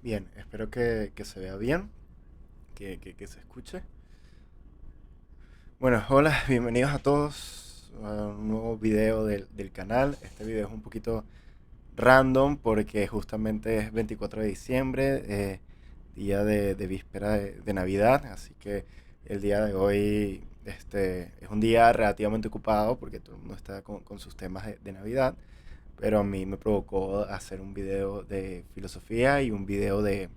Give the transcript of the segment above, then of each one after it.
Bien, espero que se vea bien, que se escuche. Bueno, hola, bienvenidos a todos a un nuevo video del canal. Este video es un poquito random porque justamente es 24 de diciembre, día de víspera de Navidad, así que el día de hoy es un día relativamente ocupado porque todo el mundo está con sus temas de Navidad, pero a mí me provocó hacer un video de filosofía y un video de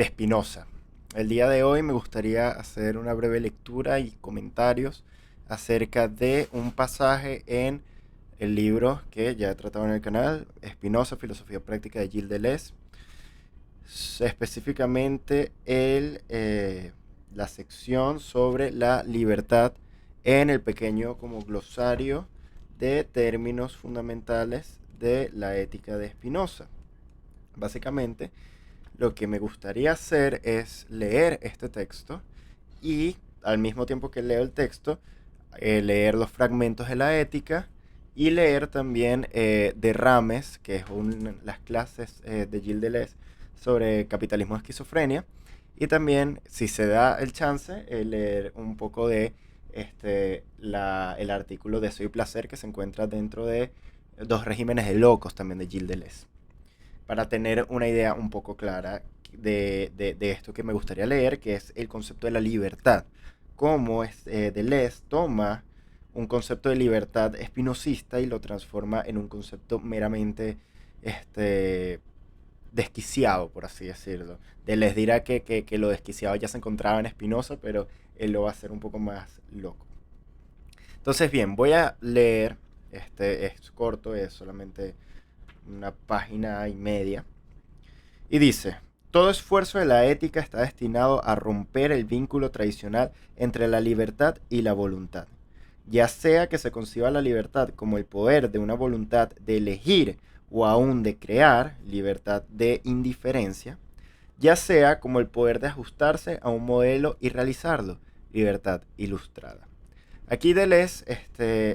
Spinoza. El día de hoy me gustaría hacer una breve lectura y comentarios acerca de un pasaje en el libro que ya he tratado en el canal, Spinoza, Filosofía Práctica de Gilles Deleuze, específicamente la sección sobre la libertad en el pequeño como glosario de términos fundamentales de la ética de Spinoza. Básicamente, lo que me gustaría hacer es leer este texto y al mismo tiempo que leo el texto, leer los fragmentos de la ética y leer también de Rames, que es las clases de Gilles Deleuze sobre capitalismo y esquizofrenia. Y también, si se da el chance, leer un poco de el artículo de Deseo y Placer que se encuentra dentro de Dos regímenes de locos también de Gilles Deleuze, para tener una idea un poco clara de esto que me gustaría leer, que es el concepto de la libertad. Cómo Deleuze toma un concepto de libertad espinosista y lo transforma en un concepto meramente este, desquiciado, por así decirlo. Deleuze dirá que lo desquiciado ya se encontraba en Spinoza, pero él lo va a hacer un poco más loco. Entonces, bien, voy a leer, es corto, es solamente una página y media. Y dice, todo esfuerzo de la ética está destinado a romper el vínculo tradicional entre la libertad y la voluntad. Ya sea que se conciba la libertad como el poder de una voluntad de elegir o aún de crear, libertad de indiferencia, ya sea como el poder de ajustarse a un modelo y realizarlo, libertad ilustrada. Aquí Deleuze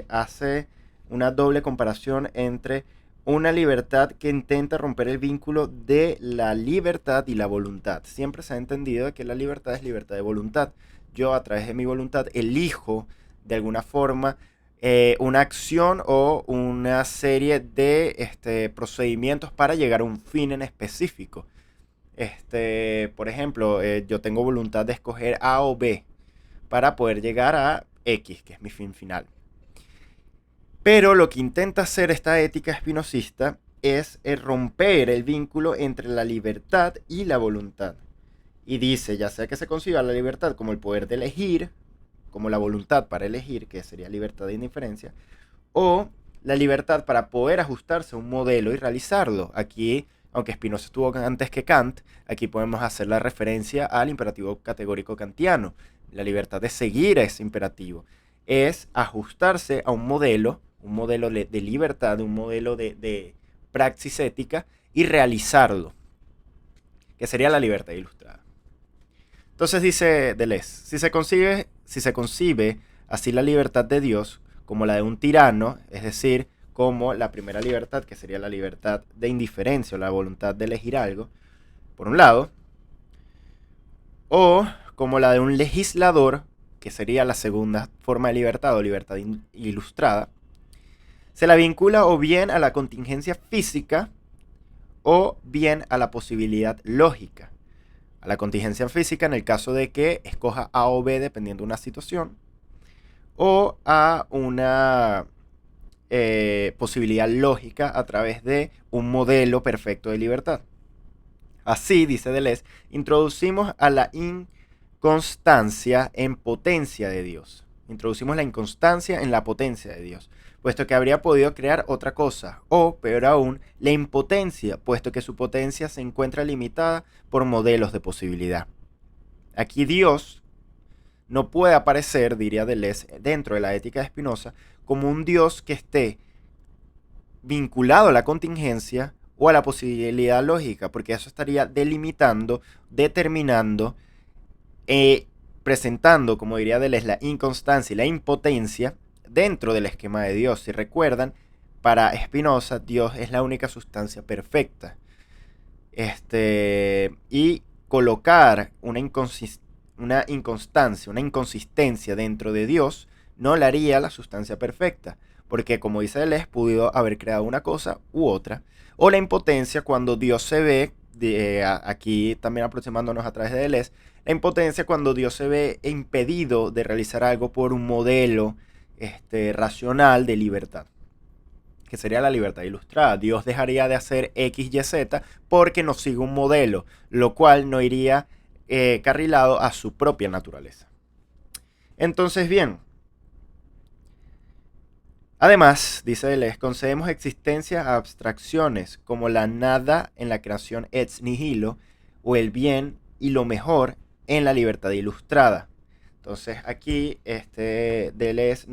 hace una doble comparación entre una libertad que intenta romper el vínculo de la libertad y la voluntad. Siempre se ha entendido que la libertad es libertad de voluntad. Yo a través de mi voluntad elijo de alguna forma una acción o una serie de procedimientos para llegar a un fin en específico. Por ejemplo, yo tengo voluntad de escoger A o B para poder llegar a X, que es mi fin final. Pero lo que intenta hacer esta ética espinosista es romper el vínculo entre la libertad y la voluntad. Y dice, ya sea que se conciba la libertad como el poder de elegir, como la voluntad para elegir, que sería libertad de indiferencia, o la libertad para poder ajustarse a un modelo y realizarlo. Aquí, aunque Spinoza estuvo antes que Kant, aquí podemos hacer la referencia al imperativo categórico kantiano. La libertad de seguir ese imperativo es ajustarse a un modelo de libertad, un modelo de praxis ética y realizarlo, que sería la libertad ilustrada. Entonces dice Deleuze, si se concibe así la libertad de Dios como la de un tirano, es decir, como la primera libertad, que sería la libertad de indiferencia o la voluntad de elegir algo, por un lado, o como la de un legislador, que sería la segunda forma de libertad o libertad ilustrada, se la vincula o bien a la contingencia física o bien a la posibilidad lógica. A la contingencia física en el caso de que escoja A o B dependiendo de una situación, o a una posibilidad lógica a través de un modelo perfecto de libertad. Así, dice Deleuze, introducimos a la inconstancia en potencia de Dios. Introducimos la inconstancia en la potencia de Dios, puesto que habría podido crear otra cosa, o, peor aún, la impotencia, puesto que su potencia se encuentra limitada por modelos de posibilidad. Aquí Dios no puede aparecer, diría Deleuze, dentro de la ética de Spinoza, como un Dios que esté vinculado a la contingencia o a la posibilidad lógica, porque eso estaría delimitando, determinando, presentando, como diría Deleuze, la inconstancia y la impotencia dentro del esquema de Dios. Si recuerdan, para Spinoza, Dios es la única sustancia perfecta. Y colocar una inconstancia, una inconsistencia dentro de Dios no le haría la sustancia perfecta. Porque como dice Deleuze, pudo haber creado una cosa u otra. O la impotencia cuando Dios se ve, aquí también aproximándonos a través de Deleuze, la impotencia cuando Dios se ve impedido de realizar algo por un modelo racional de libertad, que sería la libertad ilustrada. Dios dejaría de hacer X, Y, Z porque nos sigue un modelo, lo cual no iría carrilado a su propia naturaleza. Entonces, bien, además, dice Deleuze, concedemos existencia a abstracciones como la nada en la creación ex nihilo o el bien y lo mejor en la libertad ilustrada. Entonces aquí Deleuze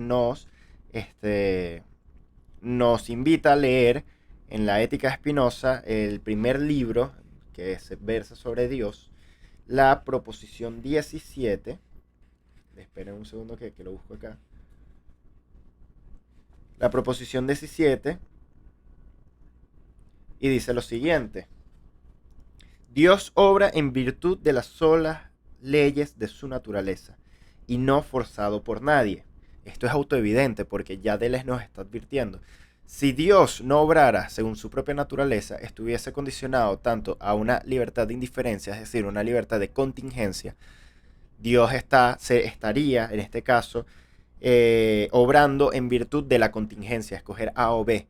nos invita a leer en la Ética de Spinoza el primer libro que se versa sobre Dios, la proposición 17. Esperen un segundo que lo busco acá. La proposición 17 y dice lo siguiente: Dios obra en virtud de las solas leyes de su naturaleza y no forzado por nadie. Esto es autoevidente porque ya Deleuze nos está advirtiendo. Si Dios no obrara según su propia naturaleza, estuviese condicionado tanto a una libertad de indiferencia, es decir, una libertad de contingencia. Dios estaría, en este caso, obrando en virtud de la contingencia, escoger A o B.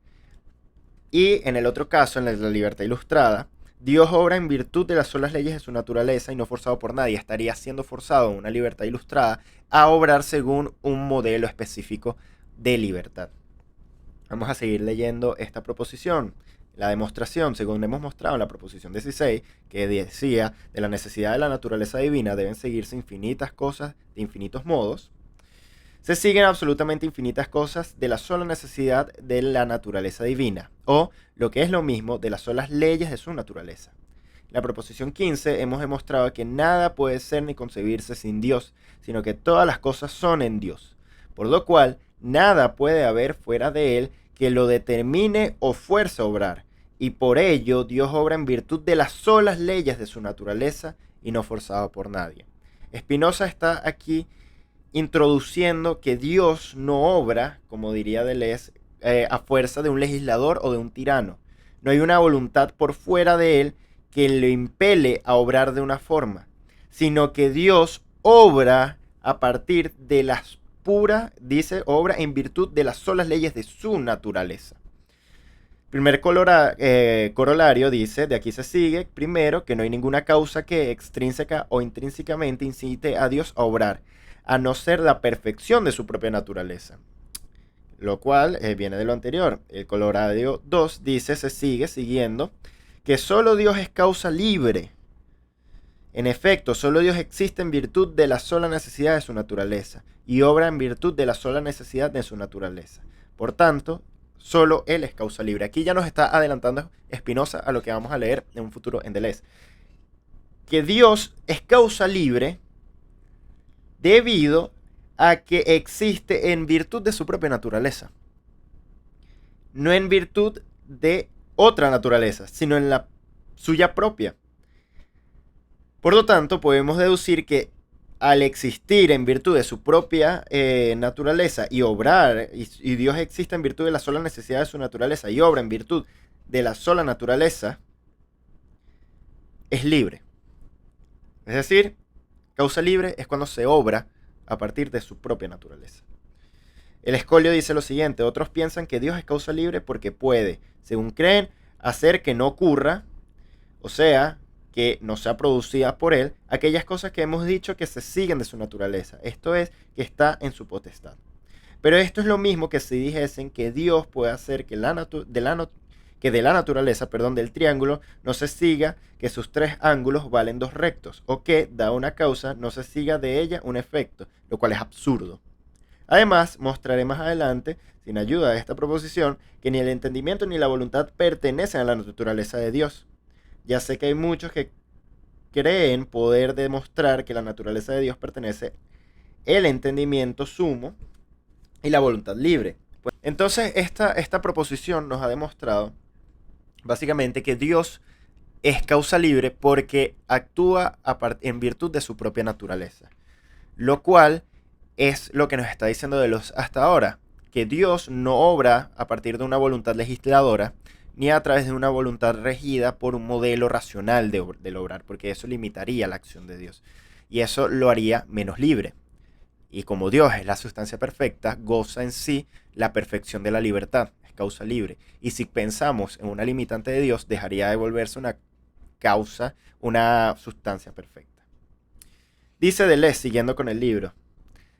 Y en el otro caso, en la libertad ilustrada, Dios obra en virtud de las solas leyes de su naturaleza y no forzado por nadie. Estaría siendo forzado en una libertad ilustrada a obrar según un modelo específico de libertad. Vamos a seguir leyendo esta proposición. La demostración, según hemos mostrado en la proposición 16, que decía, de la necesidad de la naturaleza divina deben seguirse infinitas cosas de infinitos modos. Se siguen absolutamente infinitas cosas de la sola necesidad de la naturaleza divina, o, lo que es lo mismo, de las solas leyes de su naturaleza. En la proposición 15 hemos demostrado que nada puede ser ni concebirse sin Dios, sino que todas las cosas son en Dios, por lo cual nada puede haber fuera de él que lo determine o fuerce a obrar, y por ello Dios obra en virtud de las solas leyes de su naturaleza y no forzado por nadie. Spinoza está aquí introduciendo que Dios no obra, como diría Deleuze, a fuerza de un legislador o de un tirano. No hay una voluntad por fuera de él que le impele a obrar de una forma, sino que Dios obra a partir de las puras, dice, obra en virtud de las solas leyes de su naturaleza. Primer corolario dice, de aquí se sigue, primero, que no hay ninguna causa que extrínseca o intrínsecamente incite a Dios a obrar, a no ser la perfección de su propia naturaleza. Lo cual viene de lo anterior. El corolario 2 dice, se sigue siguiendo, que solo Dios es causa libre. En efecto, solo Dios existe en virtud de la sola necesidad de su naturaleza y obra en virtud de la sola necesidad de su naturaleza. Por tanto, solo Él es causa libre. Aquí ya nos está adelantando Spinoza a lo que vamos a leer en un futuro en Deleuze. Que Dios es causa libre debido a que existe en virtud de su propia naturaleza. No en virtud de otra naturaleza, sino en la suya propia. Por lo tanto, podemos deducir que al existir en virtud de su propia naturaleza y obrar, y Dios existe en virtud de la sola necesidad de su naturaleza y obra en virtud de la sola naturaleza, es libre. Es decir, causa libre es cuando se obra a partir de su propia naturaleza. El Escolio dice lo siguiente: otros piensan que Dios es causa libre porque puede, según creen, hacer que no ocurra, o sea, que no sea producida por él, aquellas cosas que hemos dicho que se siguen de su naturaleza. Esto es, que está en su potestad. Pero esto es lo mismo que si dijesen que Dios puede hacer que de la naturaleza, del triángulo, no se siga que sus tres ángulos valen dos rectos, o que, dada una causa, no se siga de ella un efecto, lo cual es absurdo. Además, mostraré más adelante, sin ayuda de esta proposición, que ni el entendimiento ni la voluntad pertenecen a la naturaleza de Dios. Ya sé que hay muchos que creen poder demostrar que la naturaleza de Dios pertenece el entendimiento sumo y la voluntad libre. Entonces, esta proposición nos ha demostrado básicamente que Dios es causa libre porque actúa en virtud de su propia naturaleza. Lo cual es lo que nos está diciendo de los hasta ahora, que Dios no obra a partir de una voluntad legisladora, ni a través de una voluntad regida por un modelo racional del obrar, porque eso limitaría la acción de Dios. Y eso lo haría menos libre. Y como Dios es la sustancia perfecta, goza en sí la perfección de la libertad, es causa libre. Y si pensamos en una limitante de Dios, dejaría de volverse una causa, una sustancia perfecta. Dice Deleuze, siguiendo con el libro,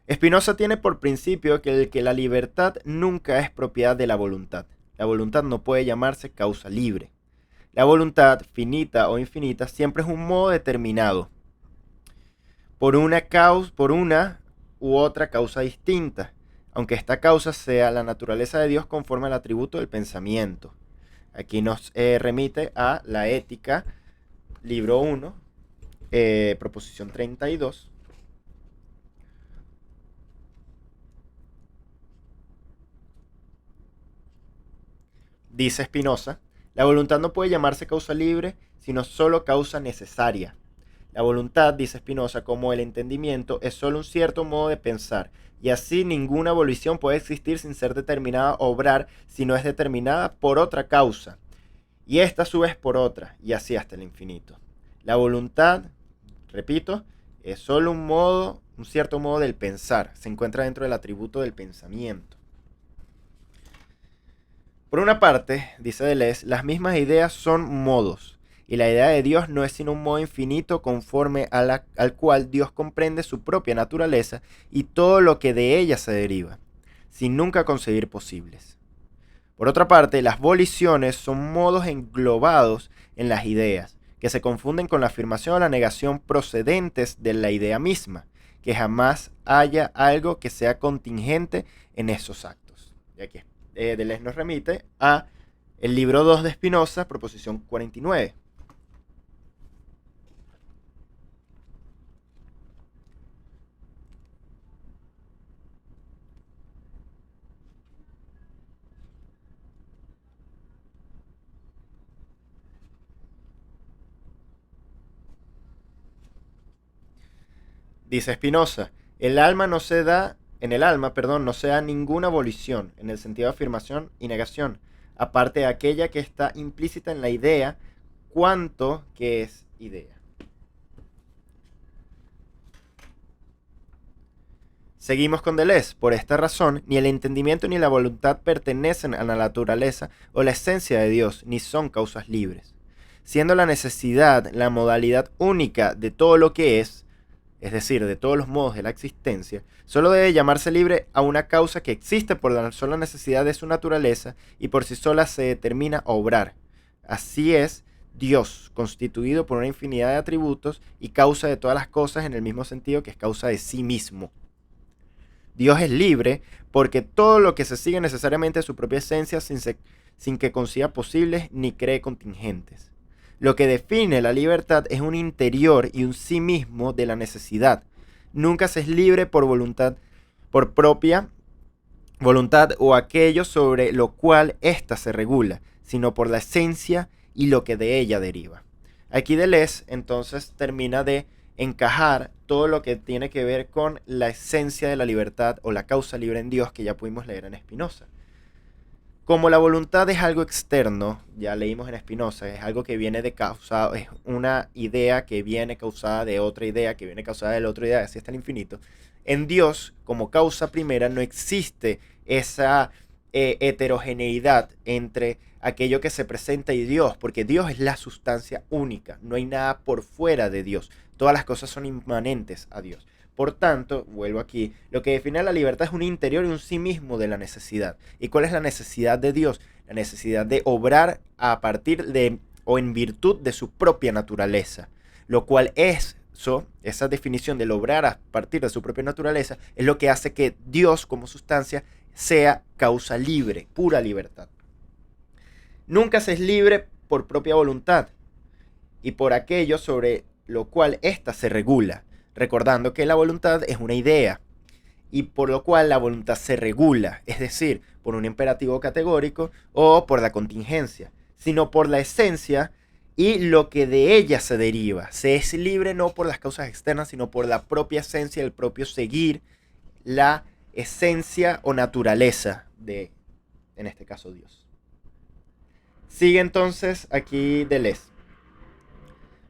Spinoza tiene por principio que la libertad nunca es propiedad de la voluntad. La voluntad no puede llamarse causa libre. La voluntad, finita o infinita, siempre es un modo determinado por una u otra causa distinta, aunque esta causa sea la naturaleza de Dios conforme al atributo del pensamiento. Aquí nos remite a la Ética, libro 1, proposición 32. Dice Spinoza, la voluntad no puede llamarse causa libre, sino solo causa necesaria. La voluntad, dice Spinoza, como el entendimiento, es solo un cierto modo de pensar, y así ninguna volición puede existir sin ser determinada a obrar si no es determinada por otra causa, y esta a su vez por otra, y así hasta el infinito. La voluntad, repito, es solo un cierto modo del pensar, se encuentra dentro del atributo del pensamiento. Por una parte, dice Deleuze, las mismas ideas son modos, y la idea de Dios no es sino un modo infinito conforme al cual Dios comprende su propia naturaleza y todo lo que de ella se deriva, sin nunca concebir posibles. Por otra parte, las voliciones son modos englobados en las ideas, que se confunden con la afirmación o la negación procedentes de la idea misma, que jamás haya algo que sea contingente en esos actos. Y aquí Deleuze nos remite a el libro 2 de Spinoza, proposición 49. Dice Spinoza, en el alma, no se da ninguna volición en el sentido de afirmación y negación, aparte de aquella que está implícita en la idea, cuanto que es idea. Seguimos con Deleuze. Por esta razón, ni el entendimiento ni la voluntad pertenecen a la naturaleza o la esencia de Dios, ni son causas libres. Siendo la necesidad la modalidad única de todo lo que es decir, de todos los modos de la existencia, solo debe llamarse libre a una causa que existe por la sola necesidad de su naturaleza y por sí sola se determina a obrar. Así es Dios, constituido por una infinidad de atributos y causa de todas las cosas en el mismo sentido que es causa de sí mismo. Dios es libre porque todo lo que se sigue necesariamente es su propia esencia sin que consiga posibles ni cree contingentes. Lo que define la libertad es un interior y un sí mismo de la necesidad. Nunca se es libre por voluntad, por propia voluntad o aquello sobre lo cual ésta se regula, sino por la esencia y lo que de ella deriva. Aquí Deleuze entonces termina de encajar todo lo que tiene que ver con la esencia de la libertad o la causa libre en Dios que ya pudimos leer en Spinoza. Como la voluntad es algo externo, ya leímos en Spinoza, es algo que viene de causado, es una idea que viene causada de otra idea, que viene causada de la otra idea, así hasta el infinito. En Dios, como causa primera, no existe esa heterogeneidad entre aquello que se presenta y Dios, porque Dios es la sustancia única, no hay nada por fuera de Dios, todas las cosas son inmanentes a Dios. Por tanto, vuelvo aquí, lo que define la libertad es un interior y un sí mismo de la necesidad. ¿Y cuál es la necesidad de Dios? La necesidad de obrar a partir de o en virtud de su propia naturaleza, lo cual esa definición del obrar a partir de su propia naturaleza, es lo que hace que Dios como sustancia sea causa libre, pura libertad. Nunca se es libre por propia voluntad y por aquello sobre lo cual ésta se regula, recordando que la voluntad es una idea y por lo cual la voluntad se regula, es decir, por un imperativo categórico o por la contingencia, sino por la esencia y lo que de ella se deriva. Se es libre no por las causas externas, sino por la propia esencia, el propio seguir la esencia o naturaleza de, en este caso, Dios. Sigue entonces aquí Deleuze.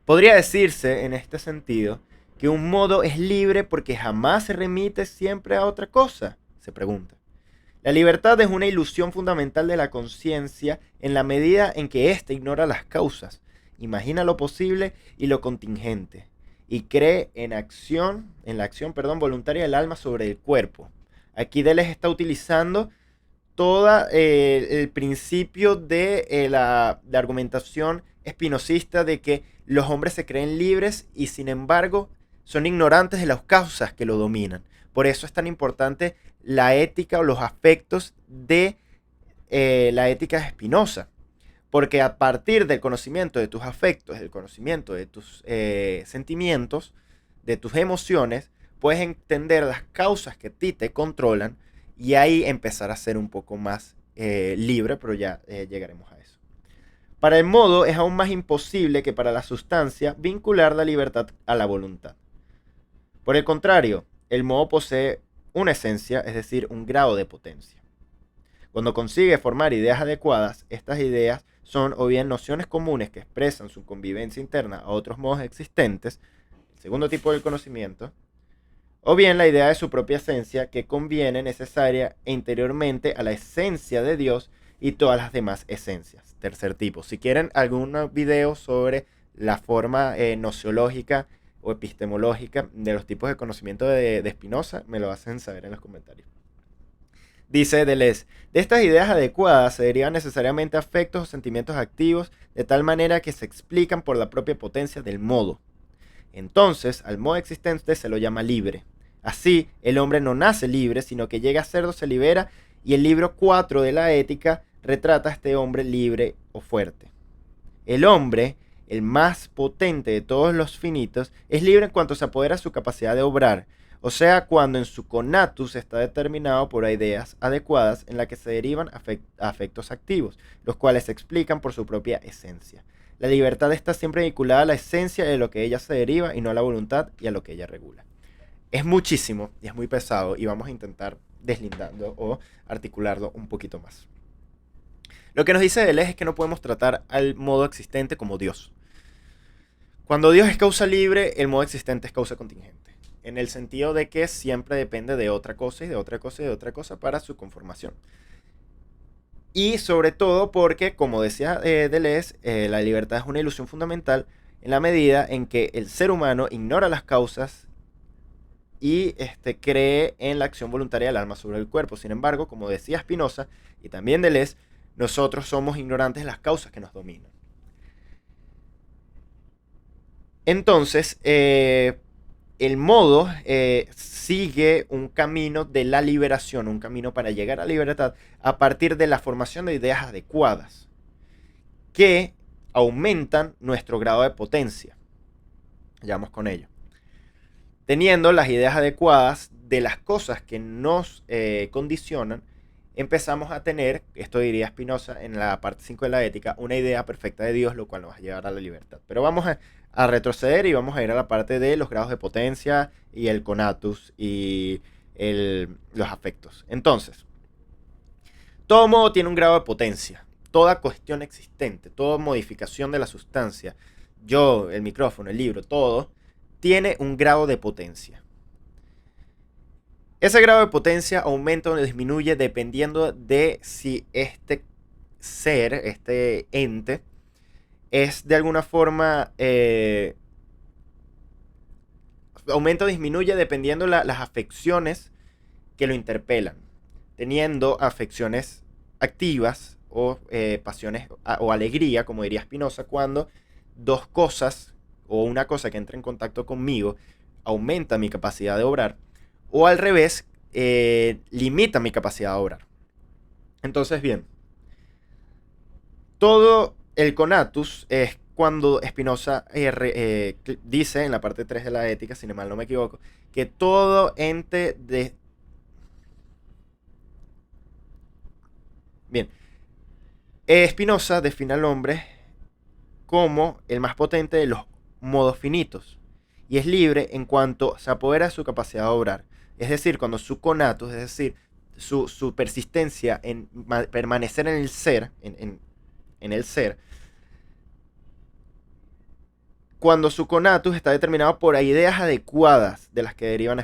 Podría decirse, en este sentido, que un modo es libre porque jamás se remite siempre a otra cosa, se pregunta. La libertad es una ilusión fundamental de la conciencia en la medida en que ésta ignora las causas, imagina lo posible y lo contingente, y cree en la acción voluntaria del alma sobre el cuerpo. Aquí Deleuze está utilizando todo el principio de la argumentación espinosista de que los hombres se creen libres y sin embargo son ignorantes de las causas que lo dominan. Por eso es tan importante la ética o los aspectos de la ética de Spinoza. Porque a partir del conocimiento de tus afectos, del conocimiento de tus sentimientos, de tus emociones, puedes entender las causas que a ti te controlan y ahí empezar a ser un poco más libre, pero ya llegaremos a eso. Para el modo es aún más imposible que para la sustancia vincular la libertad a la voluntad. Por el contrario, el modo posee una esencia, es decir, un grado de potencia. Cuando consigue formar ideas adecuadas, estas ideas son o bien nociones comunes que expresan su convivencia interna a otros modos existentes, el segundo tipo del conocimiento, o bien la idea de su propia esencia que conviene necesaria e interiormente a la esencia de Dios y todas las demás esencias. Tercer tipo. Si quieren algún video sobre la forma nociológica o epistemológica de los tipos de conocimiento de Spinoza, me lo hacen saber en los comentarios. Dice Deleuze, de estas ideas adecuadas se derivan necesariamente afectos o sentimientos activos de tal manera que se explican por la propia potencia del modo. Entonces, al modo existente se lo llama libre. Así, el hombre no nace libre, sino que llega a serlo, se libera, y el libro 4 de la ética retrata a este hombre libre o fuerte. El hombre, el más potente de todos los finitos, es libre en cuanto se apodera de su capacidad de obrar, o sea, cuando en su conatus está determinado por ideas adecuadas en las que se derivan afectos activos, los cuales se explican por su propia esencia. La libertad está siempre vinculada a la esencia de lo que ella se deriva y no a la voluntad y a lo que ella regula. Es muchísimo y es muy pesado y vamos a intentar deslindando o articularlo un poquito más. Lo que nos dice Deleuze es que no podemos tratar al modo existente como Dios. Cuando Dios es causa libre, el modo existente es causa contingente. En el sentido de que siempre depende de otra cosa y de otra cosa y de otra cosa para su conformación. Y sobre todo porque, como decía Deleuze, la libertad es una ilusión fundamental en la medida en que el ser humano ignora las causas y cree en la acción voluntaria del alma sobre el cuerpo. Sin embargo, como decía Spinoza y también Deleuze, nosotros somos ignorantes de las causas que nos dominan. Entonces, el modo sigue un camino de la liberación, un camino para llegar a la libertad a partir de la formación de ideas adecuadas que aumentan nuestro grado de potencia. Vamos con ello. Teniendo las ideas adecuadas de las cosas que nos condicionan, empezamos a tener, esto diría Spinoza en la parte 5 de la ética, una idea perfecta de Dios, lo cual nos va a llevar a la libertad. Pero vamos a retroceder y vamos a ir a la parte de los grados de potencia y el conatus y los afectos. Entonces, todo modo tiene un grado de potencia. Toda cuestión existente, toda modificación de la sustancia, yo, el micrófono, el libro, todo, tiene un grado de potencia. Ese grado de potencia aumenta o disminuye dependiendo de si este ser, este ente, es de alguna forma aumenta o disminuye dependiendo las afecciones que lo interpelan, teniendo afecciones activas o pasiones o alegría, como diría Spinoza, cuando dos cosas o una cosa que entra en contacto conmigo aumenta mi capacidad de obrar, o al revés, limita mi capacidad de obrar. Entonces, bien, todo el conatus es cuando Spinoza dice en la parte 3 de la ética, si mal no me equivoco, que todo ente de... Bien, Spinoza define al hombre como el más potente de los modos finitos, y es libre en cuanto se apodera de su capacidad de obrar. Es decir, cuando su conatus, es decir, su persistencia en permanecer en el ser, en el ser, cuando su conatus está determinado por ideas adecuadas de las que derivan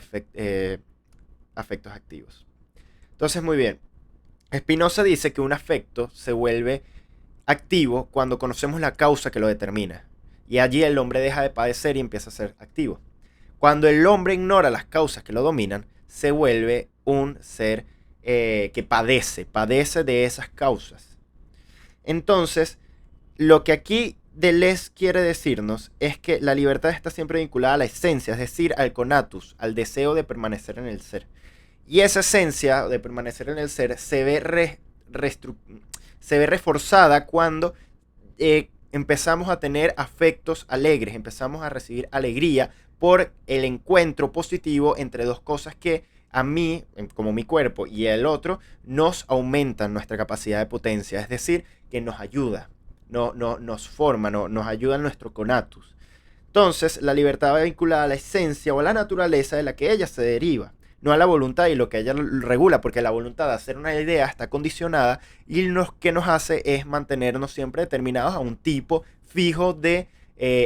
afectos activos. Entonces, muy bien. Spinoza dice que un afecto se vuelve activo cuando conocemos la causa que lo determina. Y allí el hombre deja de padecer y empieza a ser activo. Cuando el hombre ignora las causas que lo dominan, se vuelve un ser que padece de esas causas. Entonces, lo que aquí Deleuze quiere decirnos es que la libertad está siempre vinculada a la esencia, es decir, al conatus, al deseo de permanecer en el ser. Y esa esencia de permanecer en el ser se ve, se ve reforzada cuando empezamos a tener afectos alegres, empezamos a recibir alegría por el encuentro positivo entre dos cosas que a mí, como mi cuerpo, y el otro, nos aumentan nuestra capacidad de potencia, es decir, que nos ayuda, nos forma, nos ayuda en nuestro conatus. Entonces, la libertad va vinculada a la esencia o a la naturaleza de la que ella se deriva, no a la voluntad y lo que ella regula, porque la voluntad de hacer una idea está condicionada y lo que nos hace es mantenernos siempre determinados a un tipo fijo de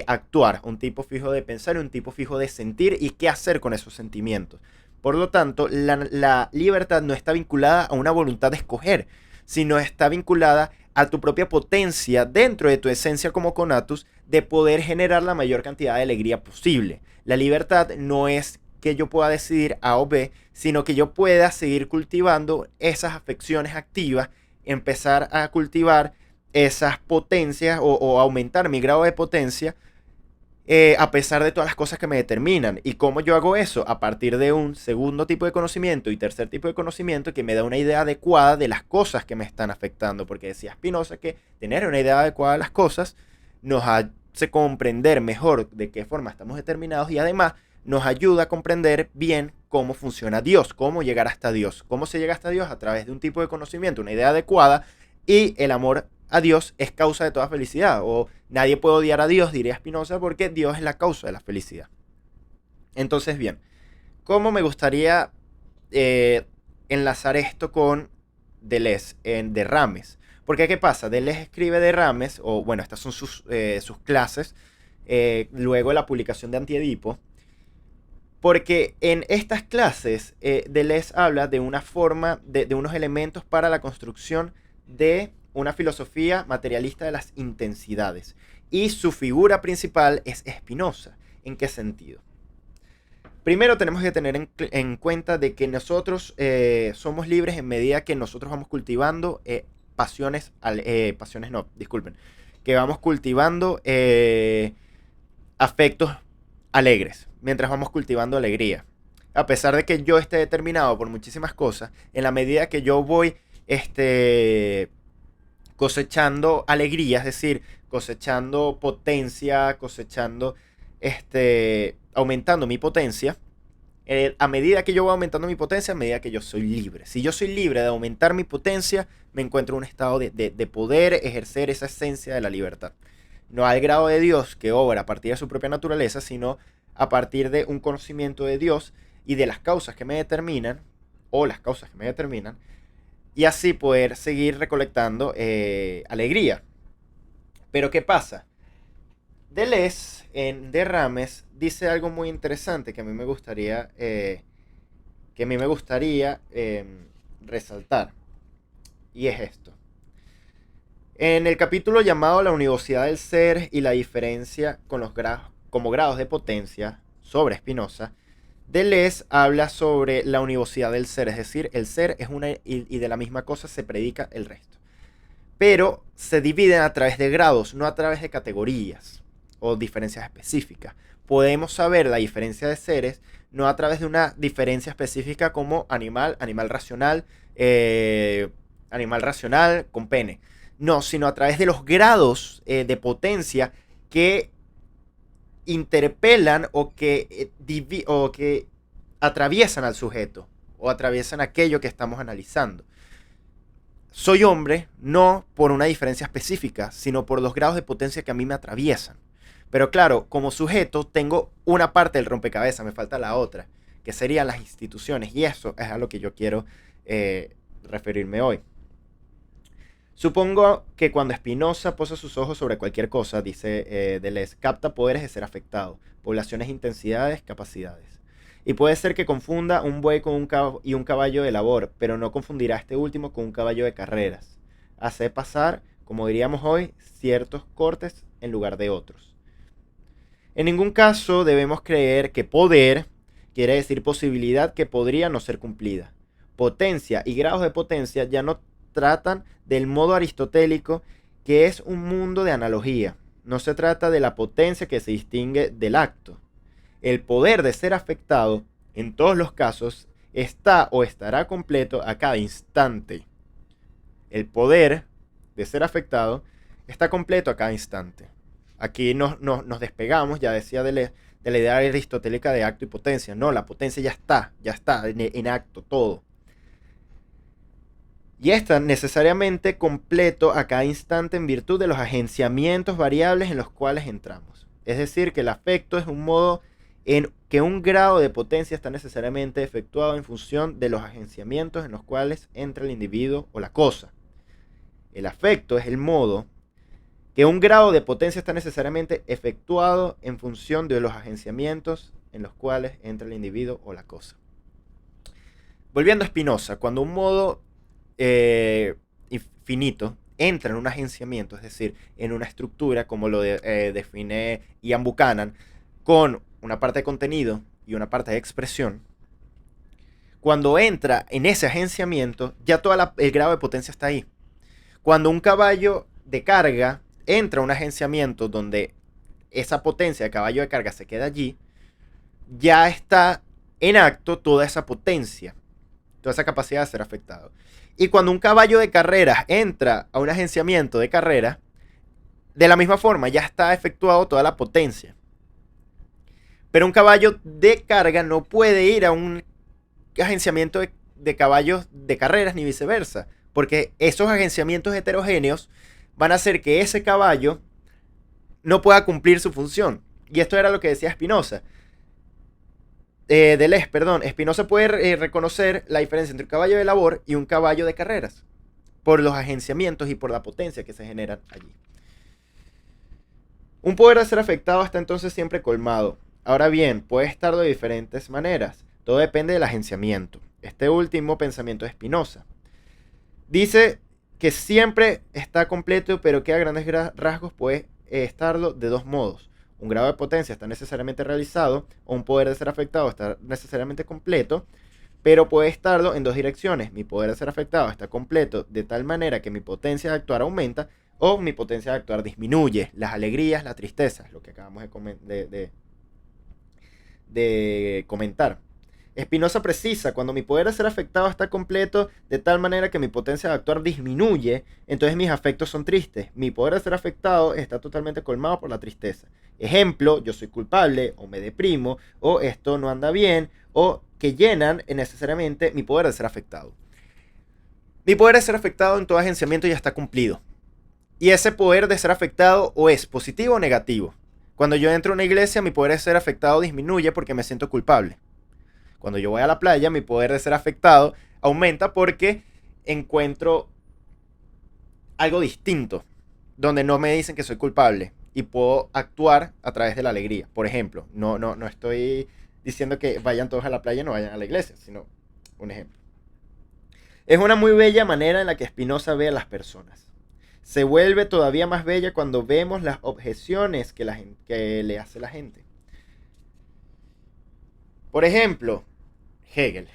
actuar, un tipo fijo de pensar, un tipo fijo de sentir y qué hacer con esos sentimientos. Por lo tanto, la libertad no está vinculada a una voluntad de escoger, sino está vinculada a tu propia potencia dentro de tu esencia como conatus de poder generar la mayor cantidad de alegría posible. La libertad no es que yo pueda decidir A o B, sino que yo pueda seguir cultivando esas afecciones activas, empezar a cultivar esas potencias o aumentar mi grado de potencia a pesar de todas las cosas que me determinan. ¿Y cómo yo hago eso? A partir de un segundo tipo de conocimiento y tercer tipo de conocimiento que me da una idea adecuada de las cosas que me están afectando. Porque decía Spinoza que tener una idea adecuada de las cosas nos hace comprender mejor de qué forma estamos determinados y además nos ayuda a comprender bien cómo funciona Dios, cómo llegar hasta Dios. ¿Cómo se llega hasta Dios? A través de un tipo de conocimiento, una idea adecuada, y el amor a Dios es causa de toda felicidad. O nadie puede odiar a Dios, diría Spinoza, porque Dios es la causa de la felicidad. Entonces, bien, ¿cómo me gustaría enlazar esto con Deleuze en Derrames? Porque, ¿qué pasa? Deleuze escribe Derrames, o bueno, estas son sus clases, luego de la publicación de Antiedipo, porque en estas clases Deleuze habla de una forma, de unos elementos para la construcción de una filosofía materialista de las intensidades. Y su figura principal es Spinoza. ¿En qué sentido? Primero tenemos que tener en cuenta de que nosotros somos libres en medida que nosotros vamos cultivando que vamos cultivando afectos alegres, mientras vamos cultivando alegría. A pesar de que yo esté determinado por muchísimas cosas, en la medida que yo voy cosechando alegría, es decir, cosechando potencia, aumentando mi potencia, a medida que yo voy aumentando mi potencia, a medida que yo soy libre. Si yo soy libre de aumentar mi potencia, me encuentro en un estado de poder ejercer esa esencia de la libertad. No al grado de Dios que obra a partir de su propia naturaleza, sino a partir de un conocimiento de Dios y de las causas que me determinan, o las causas que me determinan, y así poder seguir recolectando alegría. Pero ¿qué pasa? Deleuze en Derrames dice algo muy interesante que a mí me gustaría, resaltar. Y es esto. En el capítulo llamado La Univocidad del Ser y la diferencia con los como grados de potencia sobre Spinoza, Deleuze habla sobre la univocidad del ser, es decir, el ser es una y de la misma cosa se predica el resto. Pero se dividen a través de grados, no a través de categorías o diferencias específicas. Podemos saber la diferencia de seres no a través de una diferencia específica como animal racional con pene. No, sino a través de los grados de potencia que interpelan o que atraviesan al sujeto o atraviesan aquello que estamos analizando. soy hombre no por una diferencia específica, sino por los grados de potencia que a mí me atraviesan. Pero claro, como sujeto tengo una parte del rompecabezas, me falta la otra, que serían las instituciones, y eso es a lo que yo quiero referirme hoy. Supongo que cuando Spinoza posa sus ojos sobre cualquier cosa, dice Deleuze, capta poderes de ser afectado, poblaciones, intensidades, capacidades. Y puede ser que confunda un buey con y un caballo de labor, pero no confundirá este último con un caballo de carreras. Hace pasar, como diríamos hoy, ciertos cortes en lugar de otros. En ningún caso debemos creer que poder quiere decir posibilidad que podría no ser cumplida. Potencia y grados de potencia ya no tratan del modo aristotélico, que es un mundo de analogía. No se trata de la potencia que se distingue del acto. El poder de ser afectado, en todos los casos, está o estará completo a cada instante. El poder de ser afectado está completo a cada instante. Aquí nos despegamos, ya decía, de la idea aristotélica de acto y potencia. No, la potencia ya está en acto, todo. Y está necesariamente completo a cada instante en virtud de los agenciamientos variables en los cuales entramos. Es decir, que el afecto es un modo en que un grado de potencia está necesariamente efectuado en función de los agenciamientos en los cuales entra el individuo o la cosa. El afecto es el modo que un grado de potencia está necesariamente efectuado en función de los agenciamientos en los cuales entra el individuo o la cosa. Volviendo a Spinoza, cuando un modo infinito entra en un agenciamiento, es decir, en una estructura, como lo define Ian Buchanan, con una parte de contenido y una parte de expresión, cuando entra en ese agenciamiento, ya todo el grado de potencia está ahí. Cuando un caballo de carga entra a un agenciamiento donde esa potencia de caballo de carga se queda allí, ya está en acto toda esa potencia, toda esa capacidad de ser afectado. Y cuando un caballo de carreras entra a un agenciamiento de carrera, de la misma forma ya está efectuado toda la potencia. Pero un caballo de carga no puede ir a un agenciamiento de caballos de carreras ni viceversa, porque esos agenciamientos heterogéneos van a hacer que ese caballo no pueda cumplir su función. Y esto era lo que decía Spinoza. Deleuze, perdón. Spinoza puede reconocer la diferencia entre un caballo de labor y un caballo de carreras por los agenciamientos y por la potencia que se generan allí. Un poder de ser afectado está entonces siempre colmado. Ahora bien, puede estar de diferentes maneras. Todo depende del agenciamiento. Este último pensamiento de Spinoza dice que siempre está completo, pero que a grandes rasgos puede estarlo de dos modos. Un grado de potencia está necesariamente realizado, o un poder de ser afectado está necesariamente completo, pero puede estarlo en dos direcciones. Mi poder de ser afectado está completo de tal manera que mi potencia de actuar aumenta, o mi potencia de actuar disminuye. Las alegrías, las tristezas, lo que acabamos de comentar. Spinoza precisa, cuando mi poder de ser afectado está completo de tal manera que mi potencia de actuar disminuye, entonces mis afectos son tristes. Mi poder de ser afectado está totalmente colmado por la tristeza. Ejemplo, yo soy culpable, o me deprimo, o esto no anda bien, o que llenan necesariamente mi poder de ser afectado. Mi poder de ser afectado en todo agenciamiento ya está cumplido. Y ese poder de ser afectado o es positivo o negativo. Cuando yo entro a una iglesia, mi poder de ser afectado disminuye porque me siento culpable. Cuando yo voy a la playa, mi poder de ser afectado aumenta porque encuentro algo distinto, donde no me dicen que soy culpable y puedo actuar a través de la alegría. Por ejemplo, no estoy diciendo que vayan todos a la playa y no vayan a la iglesia, sino un ejemplo. Es una muy bella manera en la que Spinoza ve a las personas. Se vuelve todavía más bella cuando vemos las objeciones que le hace la gente. Por ejemplo, Hegel,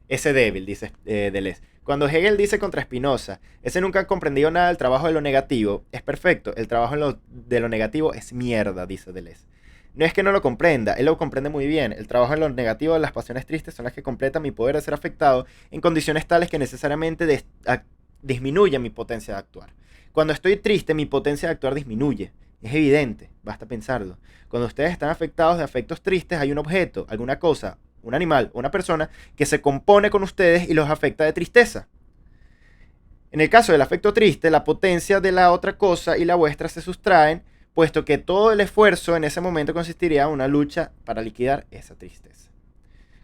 ese débil, dice Deleuze. Cuando Hegel dice contra Spinoza, ese nunca ha comprendido nada del trabajo de lo negativo, es perfecto, el trabajo de lo negativo es mierda, dice Deleuze. No es que no lo comprenda, él lo comprende muy bien. El trabajo en lo negativo de las pasiones tristes son las que completan mi poder de ser afectado en condiciones tales que necesariamente disminuyen mi potencia de actuar. Cuando estoy triste, mi potencia de actuar disminuye. Es evidente, basta pensarlo. Cuando ustedes están afectados de afectos tristes, hay un objeto, alguna cosa, un animal, una persona que se compone con ustedes y los afecta de tristeza. En el caso del afecto triste, la potencia de la otra cosa y la vuestra se sustraen, puesto que todo el esfuerzo en ese momento consistiría en una lucha para liquidar esa tristeza.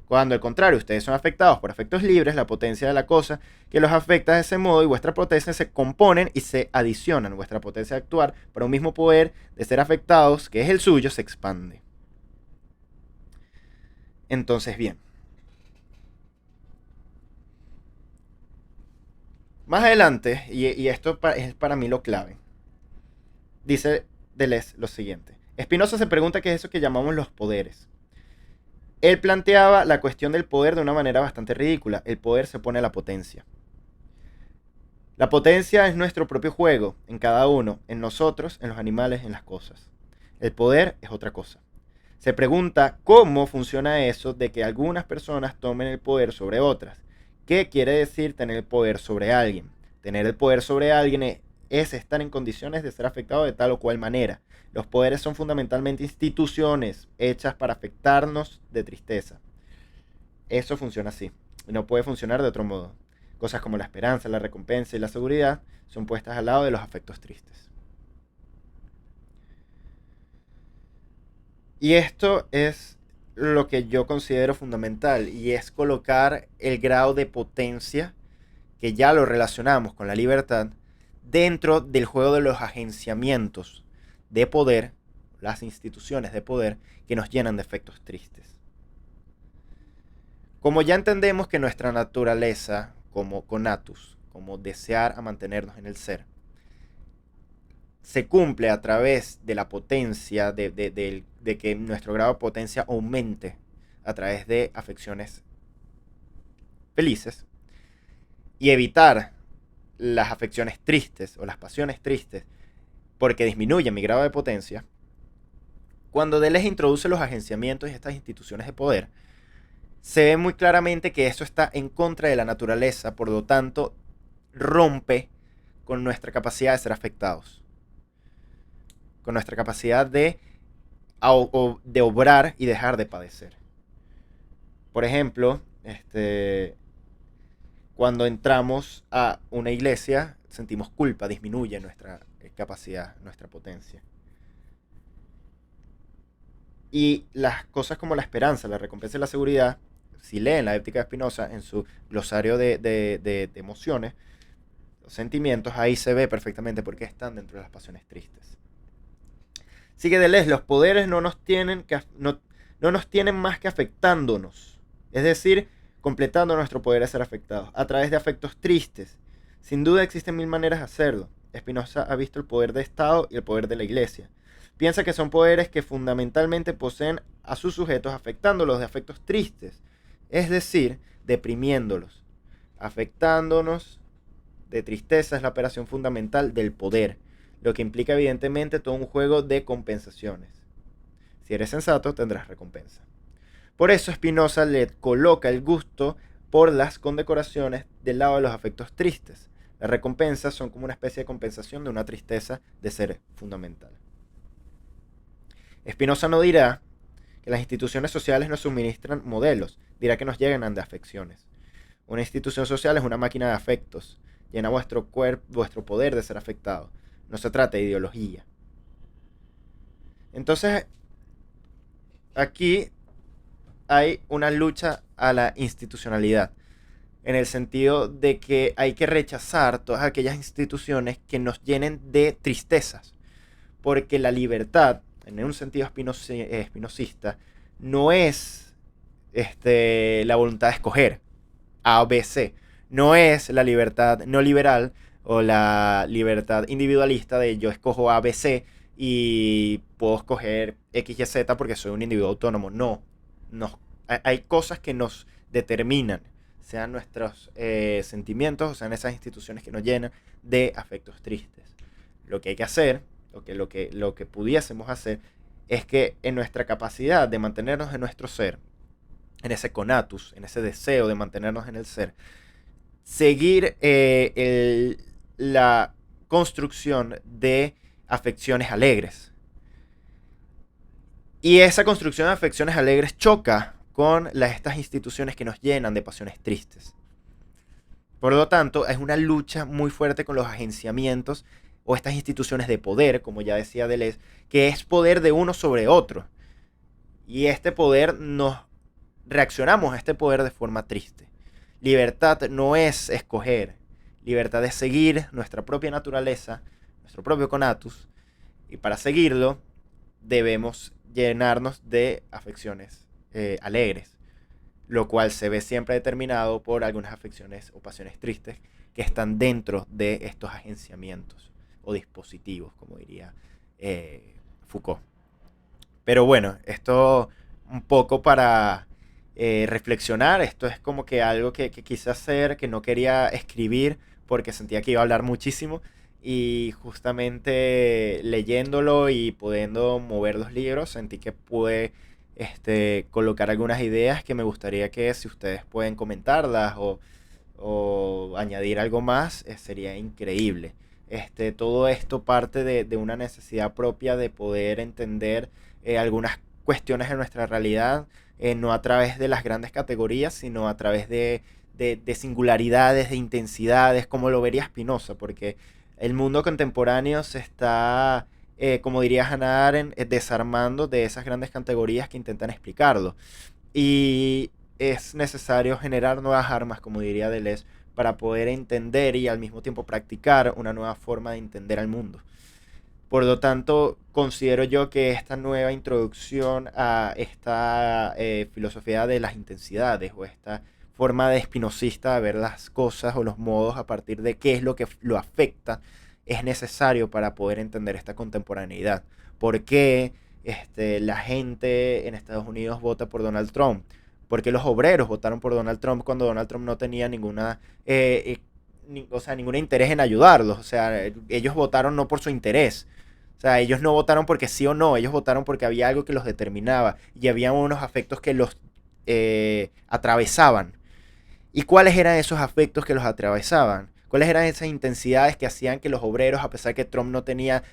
Cuando al contrario ustedes son afectados por afectos libres, la potencia de la cosa que los afecta de ese modo y vuestra potencia se componen y se adicionan. Vuestra potencia de actuar para un mismo poder de ser afectados, que es el suyo, se expande. Entonces, bien. Más adelante, y esto es para mí lo clave, dice Deleuze lo siguiente. Spinoza se pregunta qué es eso que llamamos los poderes. Él planteaba la cuestión del poder de una manera bastante ridícula. El poder se opone a la potencia. La potencia es nuestro propio juego, en cada uno, en nosotros, en los animales, en las cosas. El poder es otra cosa. Se pregunta cómo funciona eso de que algunas personas tomen el poder sobre otras. ¿Qué quiere decir tener el poder sobre alguien? Tener el poder sobre alguien es estar en condiciones de ser afectado de tal o cual manera. Los poderes son fundamentalmente instituciones hechas para afectarnos de tristeza. Eso funciona así. No puede funcionar de otro modo. Cosas como la esperanza, la recompensa y la seguridad son puestas al lado de los afectos tristes. Y esto es lo que yo considero fundamental, y es colocar el grado de potencia, que ya lo relacionamos con la libertad, dentro del juego de los agenciamientos de poder, las instituciones de poder que nos llenan de efectos tristes. Como ya entendemos que nuestra naturaleza, como conatus, como desear a mantenernos en el ser, se cumple a través de la potencia, de que nuestro grado de potencia aumente a través de afecciones felices, y evitar las afecciones tristes o las pasiones tristes porque disminuye mi grado de potencia. Cuando Deleuze introduce los agenciamientos y estas instituciones de poder, se ve muy claramente que eso está en contra de la naturaleza, por lo tanto rompe con nuestra capacidad de ser afectados, con nuestra capacidad de obrar y dejar de padecer. Por ejemplo, cuando entramos a una iglesia, sentimos culpa, disminuye nuestra capacidad, nuestra potencia. Y las cosas como la esperanza, la recompensa y la seguridad, si leen la ética de Spinoza en su glosario de emociones, los sentimientos, ahí se ve perfectamente por qué están dentro de las pasiones tristes. Sigue Deleuze, los poderes no nos tienen más que afectándonos. Es decir, completando nuestro poder de ser afectados a través de afectos tristes. Sin duda existen mil maneras de hacerlo. Spinoza ha visto el poder de Estado y el poder de la Iglesia. Piensa que son poderes que fundamentalmente poseen a sus sujetos afectándolos de afectos tristes, es decir, deprimiéndolos. Afectándonos de tristeza es la operación fundamental del poder, lo que implica evidentemente todo un juego de compensaciones. Si eres sensato, tendrás recompensa. Por eso Spinoza le coloca el gusto por las condecoraciones del lado de los afectos tristes. Las recompensas son como una especie de compensación de una tristeza de ser fundamental. Spinoza no dirá que las instituciones sociales nos suministran modelos, dirá que nos llenan de afecciones. Una institución social es una máquina de afectos, llena vuestro poder de ser afectado. No se trata de ideología. Entonces, aquí hay una lucha a la institucionalidad, en el sentido de que hay que rechazar todas aquellas instituciones que nos llenen de tristezas, porque la libertad, en un sentido espinosista, no es la voluntad de escoger A o B, C. No es la libertad no liberal o la libertad individualista de yo escojo A, B, C y puedo escoger X, Y, Z porque soy un individuo autónomo. No. Hay cosas que nos determinan, sean nuestros sentimientos o sean esas instituciones que nos llenan de afectos tristes. Lo que hay que hacer, lo que pudiésemos hacer, es que en nuestra capacidad de mantenernos en nuestro ser, en ese conatus, en ese deseo de mantenernos en el ser, seguir la construcción de afecciones alegres. Y esa construcción de afecciones alegres choca con estas instituciones que nos llenan de pasiones tristes. Por lo tanto, es una lucha muy fuerte con los agenciamientos o estas instituciones de poder, como ya decía Deleuze, que es poder de uno sobre otro. Y este poder nos reaccionamos a este poder de forma triste. Libertad no es escoger, libertad es seguir nuestra propia naturaleza, nuestro propio conatus, y para seguirlo debemos llenarnos de afecciones alegres, lo cual se ve siempre determinado por algunas afecciones o pasiones tristes que están dentro de estos agenciamientos o dispositivos, como diría Foucault. Pero bueno, esto un poco para reflexionar, esto es como que algo que quise hacer, que no quería escribir porque sentía que iba a hablar muchísimo y justamente leyéndolo y pudiendo mover los libros sentí que pude colocar algunas ideas que me gustaría que si ustedes pueden comentarlas o añadir algo más, sería increíble. Todo esto parte de una necesidad propia de poder entender algunas cuestiones de nuestra realidad, no a través de las grandes categorías, sino a través de singularidades, de intensidades, como lo vería Spinoza, porque el mundo contemporáneo se está, como diría Hannah Arendt, desarmando de esas grandes categorías que intentan explicarlo. Y es necesario generar nuevas armas, como diría Deleuze, para poder entender y al mismo tiempo practicar una nueva forma de entender al mundo. Por lo tanto, considero yo que esta nueva introducción a esta filosofía de las intensidades o esta forma de espinosista de ver las cosas o los modos a partir de qué es lo que lo afecta es necesario para poder entender esta contemporaneidad. ¿Por qué la gente en Estados Unidos vota por Donald Trump? ¿Por qué los obreros votaron por Donald Trump cuando Donald Trump no tenía ninguna o sea, ningún interés en ayudarlos? O sea, ellos votaron no por su interés. O sea, ellos no votaron porque sí o no, ellos votaron porque había algo que los determinaba y había unos afectos que los atravesaban. ¿Y cuáles eran esos afectos que los atravesaban? ¿Cuáles eran esas intensidades que hacían que los obreros, a pesar que Trump no tenía